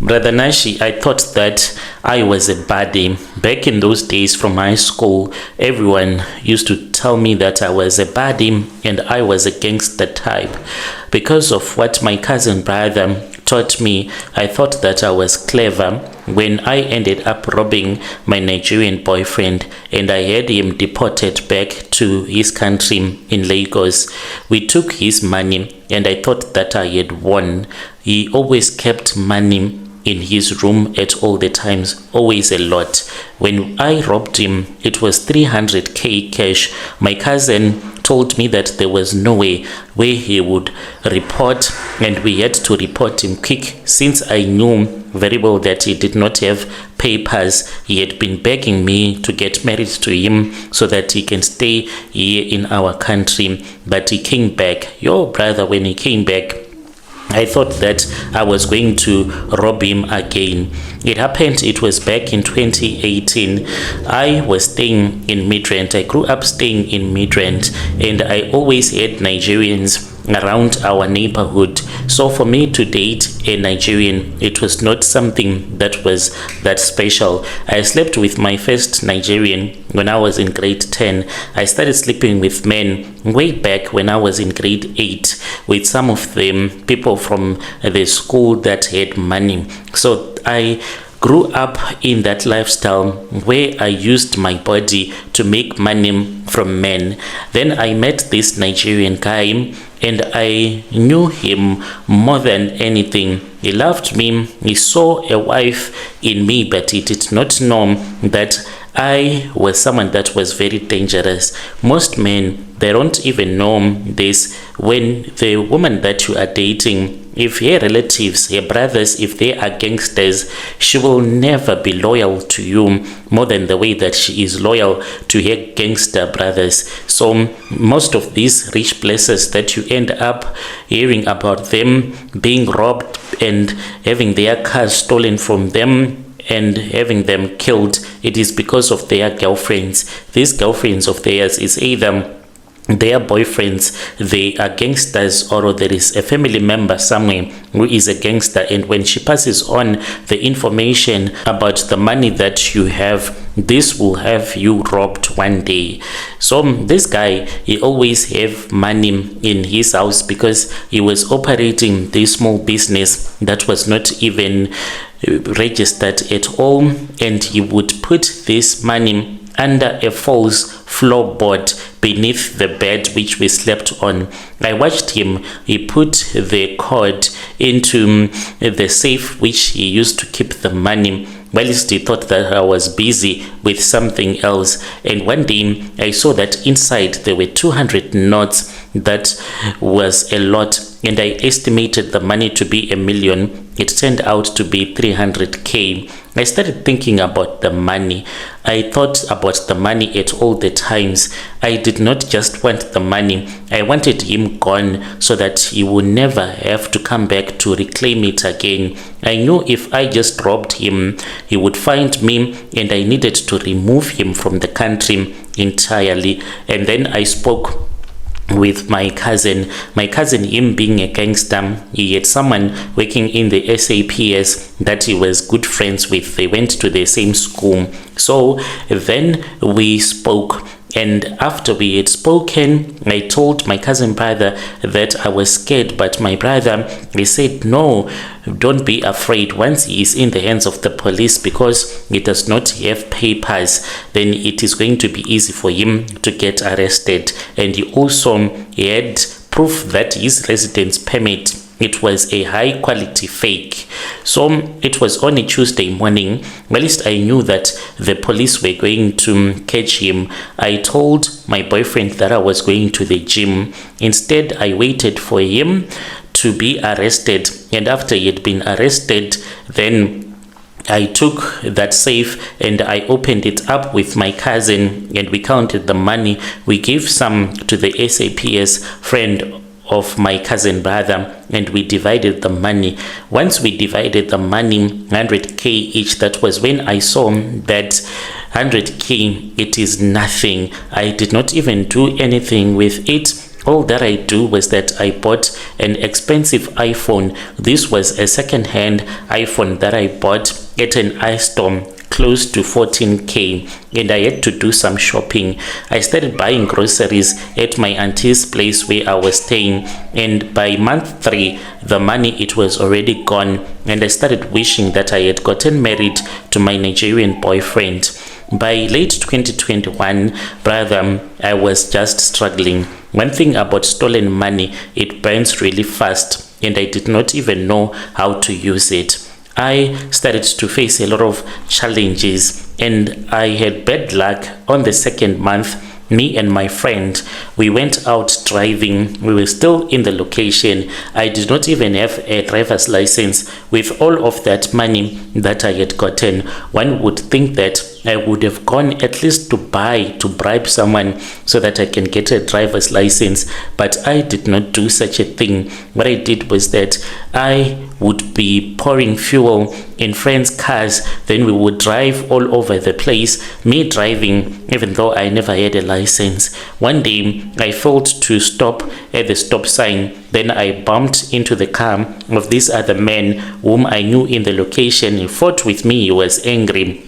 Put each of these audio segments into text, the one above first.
Brother Nashi, I thought that I was a baddie. Back in those days from high school, everyone used to tell me that I was a baddie and I was a gangster type. Because of what my cousin brother taught me, I thought that I was clever when I ended up robbing my Nigerian boyfriend and I had him deported back to his country in Lagos. We took his money and I thought that I had won. He always kept money in his room at all the times, always a lot. When I robbed him, it was 300k cash. My cousin told me that there was no way where he would report, and we had to report him quick since I knew very well that he did not have papers. He had been begging me to get married to him so that he can stay here in our country, but he came back. Your brother, when he came back, I thought that I was going to rob him again. It happened, it was back in 2018. I was staying in Midrand. I grew up staying in Midrand, and I always had Nigerians around our neighborhood. So for me to date a Nigerian, it was not something that was that special. I slept with my first Nigerian when I was in grade 10. I started sleeping with men way back when I was in grade 8 with some of them people from the school that had money. So I grew up in that lifestyle where I used my body to make money from men. Then I met this Nigerian guy and I knew him more than anything. He loved me. He saw a wife in me, but he did not know that I was someone that was very dangerous. Most men, they don't even know this. When the woman that you are dating, if her relatives, her brothers, if they are gangsters, she will never be loyal to you more than the way that she is loyal to her gangster brothers. So most of these rich places that you end up hearing about them being robbed and having their cars stolen from them and having them killed, it is because of their girlfriends. These girlfriends of theirs is either their boyfriends, they are gangsters, or there is a family member somewhere who is a gangster, and when she passes on the information about the money that you have, this will have you robbed one day. So this guy, he always have money in his house because he was operating this small business that was not even registered at all, and he would put this money under a false floorboard beneath the bed which we slept on. I watched him. He put the cord into the safe which he used to keep the money, whilst he thought that I was busy with something else. And one day I saw that inside there were 200 notes. That was a lot, and I estimated the money to be $1 million. It turned out to be 300k. I started thinking about the money. I thought about the money at all the times. I did not just want the money. I wanted him gone so that he would never have to come back to reclaim it again. I knew if I just robbed him, he would find me, and I needed to remove him from the country entirely. And then I spoke with my cousin, him being a gangster. He had someone working in the SAPS that he was good friends with. They went to the same school. So then we spoke, and after we had spoken, I told my cousin brother that I was scared, but my brother, he said, no, don't be afraid. Once he is in the hands of the police, because he does not have papers, then it is going to be easy for him to get arrested. And he also had proof that his residence permit, it was a high quality fake. So it was on a Tuesday morning. Whilst I knew that the police were going to catch him, I told my boyfriend that I was going to the gym. Instead, I waited for him to be arrested, and after he had been arrested, then I took that safe and I opened it up with my cousin, and we counted the money. We gave some to the SAPS friend of my cousin brother, and we divided the money. Once we divided the money, 100k each, that was when I saw that 100k, it is nothing. I did not even do anything with it. All that I do was that I bought an expensive iPhone. This was a second-hand iPhone that I bought at an iStore close to 14k, and I had to do some shopping. I started buying groceries at my auntie's place where I was staying, and by month 3 the money, it was already gone, and I started wishing that I had gotten married to my Nigerian boyfriend. By late 2021, brother, I was just struggling. One thing about stolen money, it burns really fast, and I did not even know how to use it. I started to face a lot of challenges, and I had bad luck. On the second month, me and my friend, we went out driving. We were still in the location. I did not even have a driver's license. With all of that money that I had gotten, one would think that I would have gone at least to bribe someone so that I can get a driver's license, but I did not do such a thing. What I did was that I would be pouring fuel in friends' cars, then we would drive all over the place, me driving even though I never had a license. One day I failed to stop at the stop sign, then I bumped into the car of this other man whom I knew in the location. He fought with me, he was angry.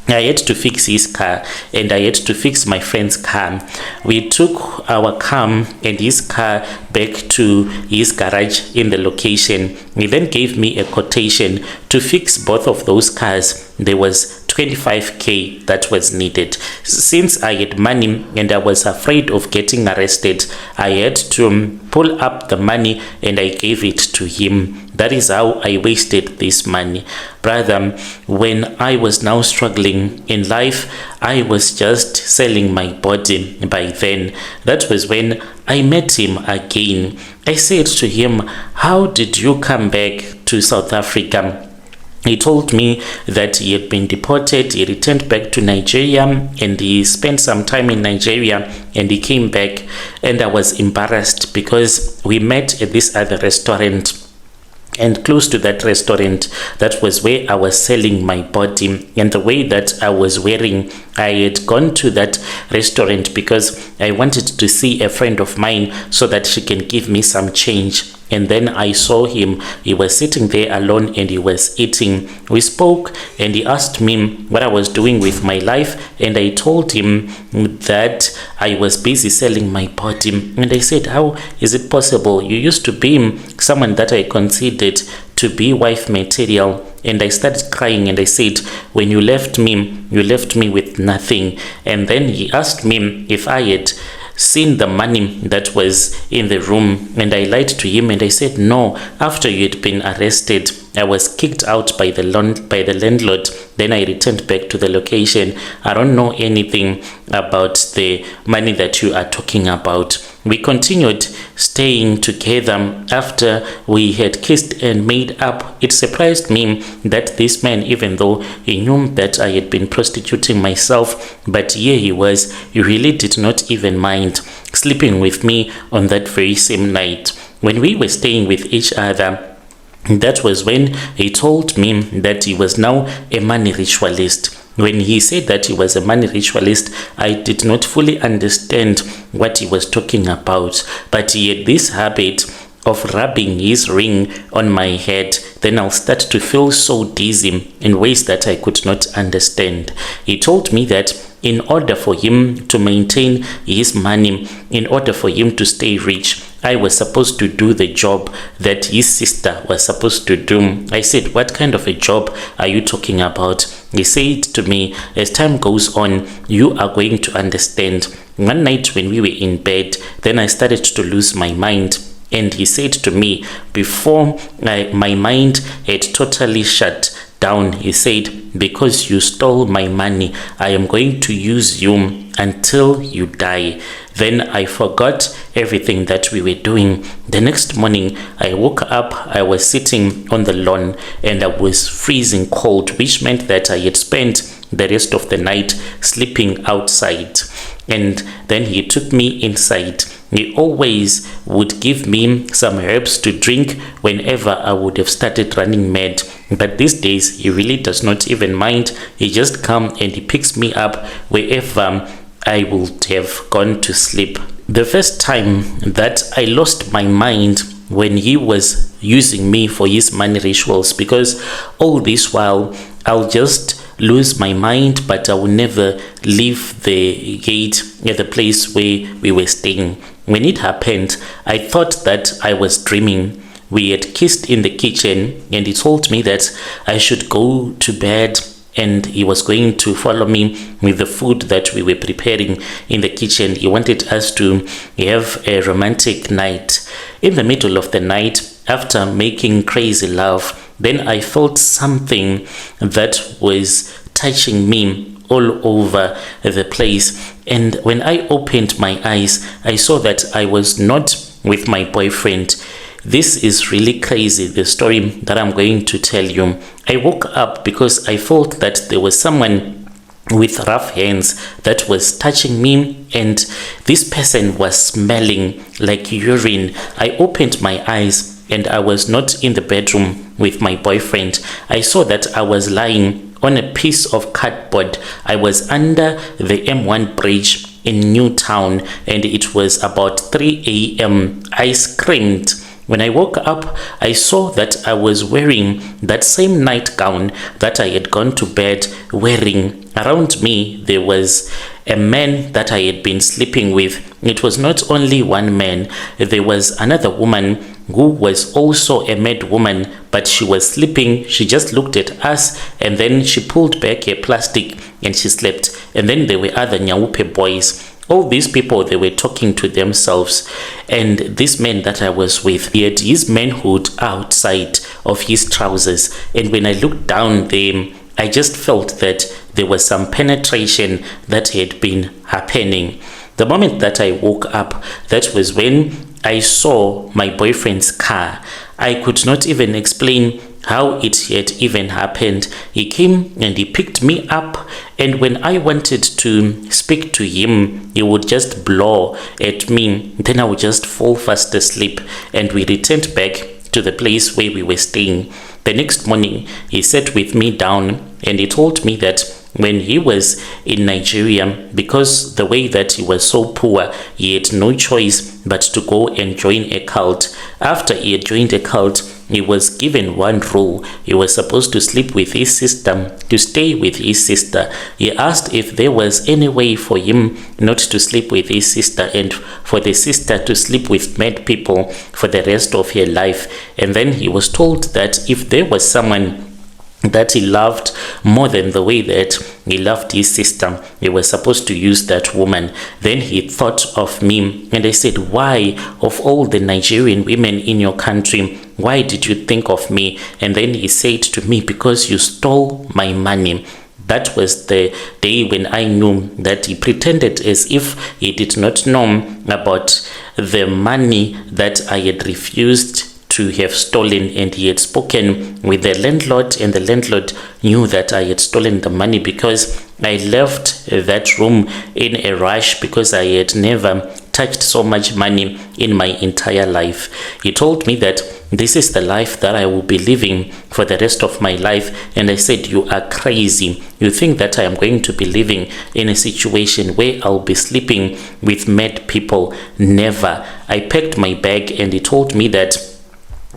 I had to fix his car, and I had to fix my friend's car. We took our car and his car back to his garage in the location. He then gave me a quotation to fix both of those cars. There was 25k that was needed. Since I had money and I was afraid of getting arrested, I had to pull up the money and I gave it to him. That is how I wasted this money. Brother, when I was now struggling in life, I was just selling my body by then. That was when I met him again. I said to him, "How did you come back to South Africa?" He told me that he had been deported. He returned back to Nigeria and he spent some time in Nigeria and he came back, and I was embarrassed because we met at this other restaurant, and close to that restaurant, that was where I was selling my body, and the way that I was wearing, I had gone to that restaurant because I wanted to see a friend of mine so that she can give me some change. And then I saw him. He was sitting there alone and he was eating. We spoke and he asked me what I was doing with my life, and I told him that I was busy selling my body. And I said, "How is it possible? You used to be someone that I considered to be wife material." And I started crying and I said, "When you left me with nothing." And then he asked me if I had seen the money that was in the room, and I lied to him and I said, "No, after you had been arrested, I was kicked out by the landlord. Then I returned back to the location. I don't know anything about the money that you are talking about." We continued staying together. After we had kissed and made up, it surprised me that this man, even though he knew that I had been prostituting myself, but here he was, he really did not even mind sleeping with me on that very same night. When we were staying with each other, that was when he told me that he was now a money ritualist. When he said that he was a money ritualist, I did not fully understand what he was talking about, but he had this habit of rubbing his ring on my head. Then I'll start to feel so dizzy in ways that I could not understand. He told me that in order for him to maintain his money, in order for him to stay rich, I was supposed to do the job that his sister was supposed to do. I said, "What kind of a job are you talking about?" He said to me, "As time goes on, you are going to understand." One night when we were in bed, then I started to lose my mind. And he said to me, before my mind had totally shut down, he said, "Because you stole my money, I am going to use you until you die." Then I forgot everything that we were doing. The next morning, I woke up, I was sitting on the lawn and I was freezing cold, which meant that I had spent the rest of the night sleeping outside. And then he took me inside. He always would give me some herbs to drink whenever I would have started running mad. But these days, he really does not even mind. He just comes and he picks me up wherever I would have gone to sleep. The first time that I lost my mind when he was using me for his money rituals, because all this while I'll just lose my mind, but I will never leave the gate at the place where we were staying. When it happened, I thought that I was dreaming. We had kissed in the kitchen, and he told me that I should go to bed, and he was going to follow me with the food that we were preparing in the kitchen. He wanted us to have a romantic night. In the middle of the night, after making crazy love, then I felt something that was touching me all over the place. And when I opened my eyes, I saw that I was not with my boyfriend. This is really crazy, the story that I'm going to tell you. I woke up because I felt that there was someone with rough hands that was touching me, and this person was smelling like urine. I opened my eyes and I was not in the bedroom with my boyfriend. I saw that I was lying on a piece of cardboard. I was under the M1 bridge in Newtown, and it was about 3 a.m. I screamed. When I woke up, I saw that I was wearing that same nightgown that I had gone to bed wearing. Around me, there was a man that I had been sleeping with. It was not only one man. There was another woman who was also a mad woman, but she was sleeping. She just looked at us, and then she pulled back her plastic and she slept. And then there were other Nyaupe boys. All these people, they were talking to themselves. And this man that I was with, he had his manhood outside of his trousers. And when I looked down there, I just felt that there was some penetration that had been happening. The moment that I woke up, that was when I saw my boyfriend's car. I could not even explain how it had even happened. He came and he picked me up, and when I wanted to speak to him, he would just blow at me. Then I would just fall fast asleep, and we returned back to the place where we were staying. The next morning, he sat with me down and he told me that when he was in Nigeria, because the way that he was so poor, he had no choice but to go and join a cult. After he had joined a cult, he was given one rule. He was supposed to sleep with his sister, to stay with his sister. He asked if there was any way for him not to sleep with his sister and for the sister to sleep with mad people for the rest of her life. And then he was told that if there was someone that he loved more than the way that he loved his sister, he was supposed to use that woman. Then he thought of me, and I said, why, of all the Nigerian women in your country, why did you think of me? And then he said to me, because you stole my money. That was the day when I knew that he pretended as if he did not know about the money that I had refused to have stolen, and he had spoken with the landlord, and the landlord knew that I had stolen the money because I left that room in a rush because I had never touched so much money in my entire life. He told me that this is the life that I will be living for the rest of my life, and I said, you are crazy. You think that I am going to be living in a situation where I'll be sleeping with mad people? Never. I packed my bag, and he told me that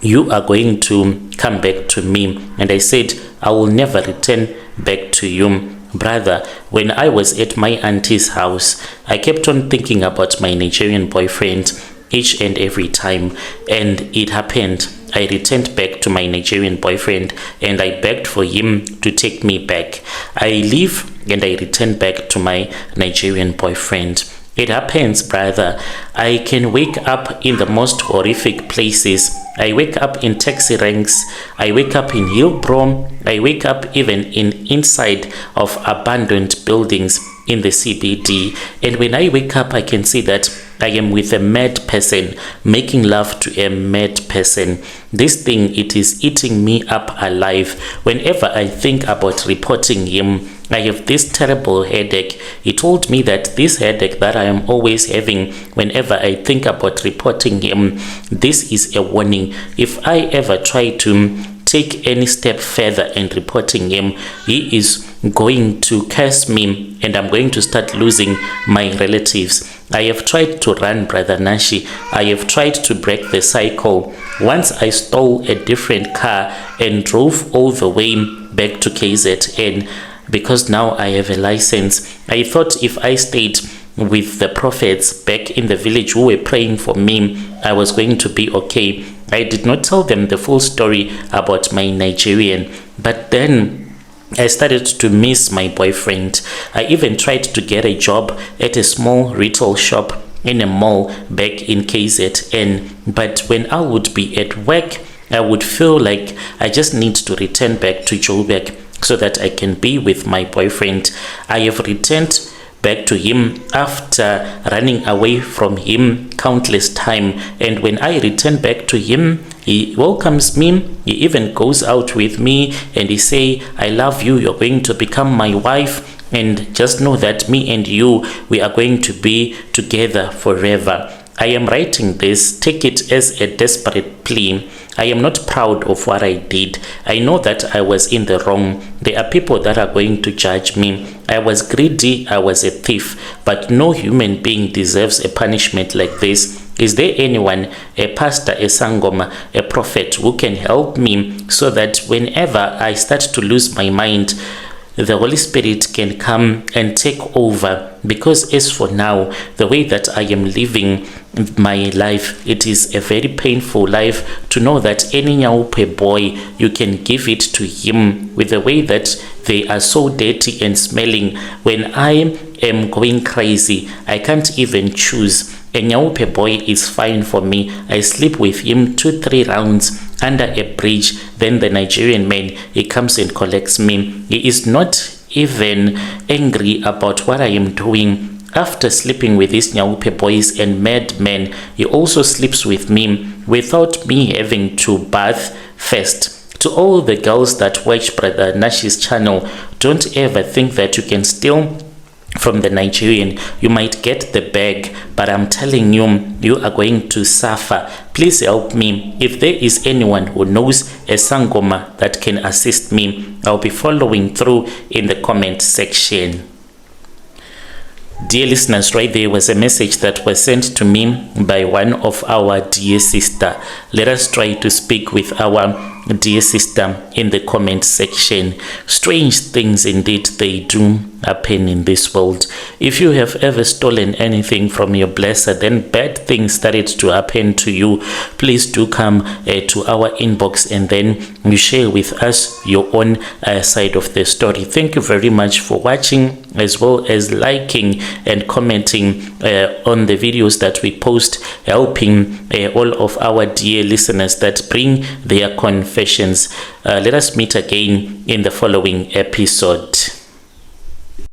you are going to come back to me. And I said, I will never return back to you. Brother, when I was at my auntie's house, I kept on thinking about my Nigerian boyfriend each and every time, and it happened. I returned back to my Nigerian boyfriend, and I begged for him to take me back. I leave and I return back to my Nigerian boyfriend. It happens, brother. I can wake up in the most horrific places. I wake up in taxi ranks. I wake up in Hillbrow. I wake up even inside of abandoned buildings in the CBD. And when I wake up, I can see that I am with a mad person, making love to a mad person. This thing, it is eating me up alive. Whenever I think about reporting him, I have this terrible headache. He told me that this headache that I am always having whenever I think about reporting him, this is a warning. If I ever try to take any step further in reporting him, he is going to curse me and I'm going to start losing my relatives. I have tried to run, Brother Nashi. I have tried to break the cycle. Once I stole a different car and drove all the way back to KZN because now I have a license. I thought if I stayed with the prophets back in the village who were praying for me, I was going to be okay. I did not tell them the full story about my Nigerian, but then I started to miss my boyfriend. I even tried to get a job at a small retail shop in a mall back in KZN, but when I would be at work, I would feel like I just need to return back to Joburg so that I can be with my boyfriend. I have returned back to him after running away from him countless time, and when I return back to him, he welcomes me. He even goes out with me and he say, I love you, you're going to become my wife, and just know that me and you, we are going to be together forever. I am writing this, take it as a desperate plea. I am not proud of what I did. I know that I was in the wrong. There are people that are going to judge me. I was greedy, I was a thief, but no human being deserves a punishment like this. Is there anyone, a pastor, a sangoma, a prophet, who can help me so that whenever I start to lose my mind, the Holy Spirit can come and take over? Because as for now, the way that I am living my life, it is a very painful life to know that any Nyaupe boy, you can give it to him with the way that they are so dirty and smelling. When I am going crazy, I can't even choose. A Nyaupe boy is fine for me. I sleep with him 2-3 rounds under a bridge. Then the Nigerian man, he comes and collects me. He is not even angry about what I am doing. After sleeping with these Nyaupe boys and madmen, he also sleeps with me without me having to bath first. To all the girls that watch Brother Nashi's channel, don't ever think that you can steal from the Nigerian. You might get the bag, but I'm telling you, you are going to suffer. Please help me. If there is anyone who knows a sangoma that can assist me, I'll be following through in the comment section. Dear listeners, right there was a message that was sent to me by one of our dear sister. Let us try to speak with our dear sister in the comment section. Strange things indeed they do happen in this world. If you have ever stolen anything from your blesser, then bad things started to happen to you. Please do come to our inbox and then you share with us your own side of the story. Thank you very much for watching, as well as liking and commenting on the videos that we post, helping all of our dear listeners that bring their confessions. Let us meet again in the following episode.